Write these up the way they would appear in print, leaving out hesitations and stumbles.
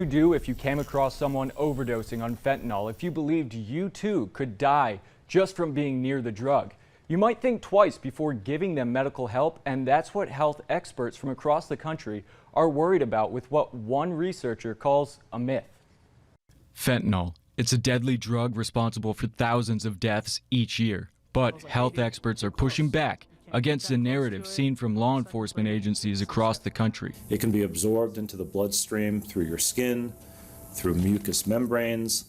You do if you came across someone overdosing on fentanyl, if you believed you too could die just from being near the drug. You might think twice before giving them medical help, and that's what health experts from across the country are worried about with what one researcher calls a myth. Fentanyl. It's a deadly drug responsible for thousands of deaths each year. But health experts are pushing back against the narrative seen from law enforcement agencies across the country. It can be absorbed into the bloodstream through your skin, through mucous membranes,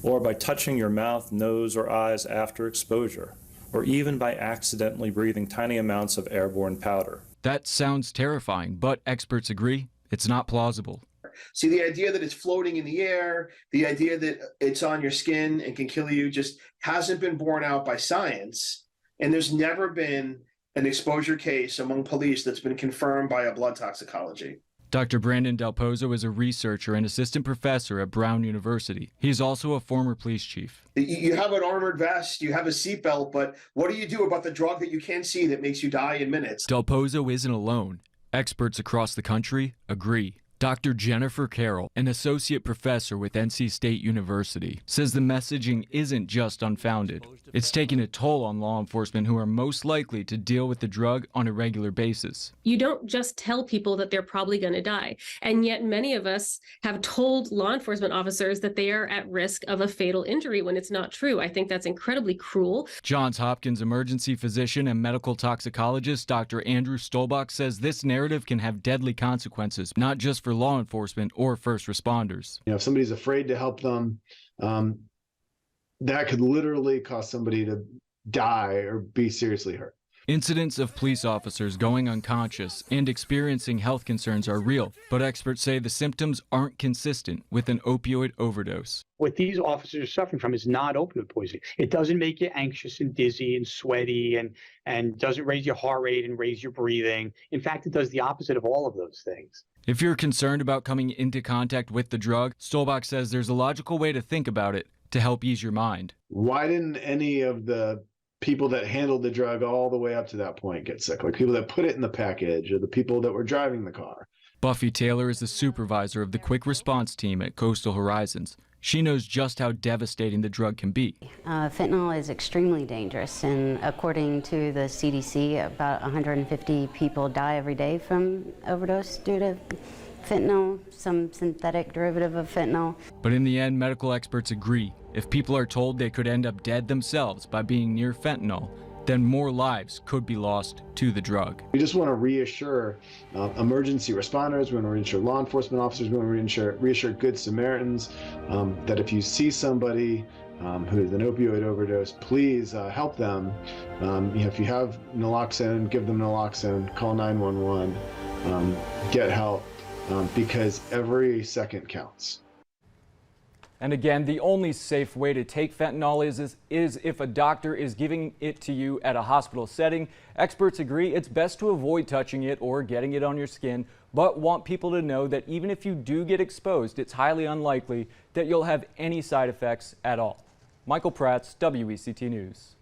or by touching your mouth, nose, or eyes after exposure, or even by accidentally breathing tiny amounts of airborne powder. That sounds terrifying, but experts agree it's not plausible. See, the idea that it's floating in the air, the idea that it's on your skin and can kill you just hasn't been borne out by science. And there's never been an exposure case among police that's been confirmed by a blood toxicology. Dr. Brandon Del Pozo is a researcher and assistant professor at Brown University. He's also a former police chief. You have an armored vest, you have a seatbelt, but what do you do about the drug that you can't see that makes you die in minutes? Del Pozo isn't alone. Experts across the country agree. Dr. Jennifer Carroll, an associate professor with NC State University, says the messaging isn't just unfounded. It's taking a toll on law enforcement who are most likely to deal with the drug on a regular basis. You don't just tell people that they're probably going to die. And yet many of us have told law enforcement officers that they are at risk of a fatal injury when it's not true. I think that's incredibly cruel. Johns Hopkins emergency physician and medical toxicologist Dr. Andrew Stolbach says this narrative can have deadly consequences, not just for law enforcement or first responders. If somebody's afraid to help them, that could literally cause somebody to die or be seriously hurt. Incidents of police officers going unconscious and experiencing health concerns are real, but experts say the symptoms aren't consistent with an opioid overdose. What these officers are suffering from is not opioid poisoning. It doesn't make you anxious and dizzy and sweaty and doesn't raise your heart rate and raise your breathing. In fact, it does the opposite of all of those things. If you're concerned about coming into contact with the drug, Stolbach says there's a logical way to think about it to help ease your mind. Why didn't any of the people that handled the drug all the way up to that point get sick? Like people that put it in the package or the people that were driving the car. Buffy Taylor is the supervisor of the quick response team at Coastal Horizons. She knows just how devastating the drug can be. Fentanyl is extremely dangerous, and according to the CDC, about 150 people die every day from overdose due to fentanyl, some synthetic derivative of fentanyl. But in the end, medical experts agree. If people are told they could end up dead themselves by being near fentanyl, then more lives could be lost to the drug. We just want to reassure emergency responders, we want to reassure law enforcement officers, we want to reassure good Samaritans that if you see somebody who is an opioid overdose, please help them. If you have naloxone, give them naloxone, call 911, get help, because every second counts. And again, the only safe way to take fentanyl is if a doctor is giving it to you at a hospital setting. Experts agree it's best to avoid touching it or getting it on your skin, but want people to know that even if you do get exposed, it's highly unlikely that you'll have any side effects at all. Michael Prats, WECT News.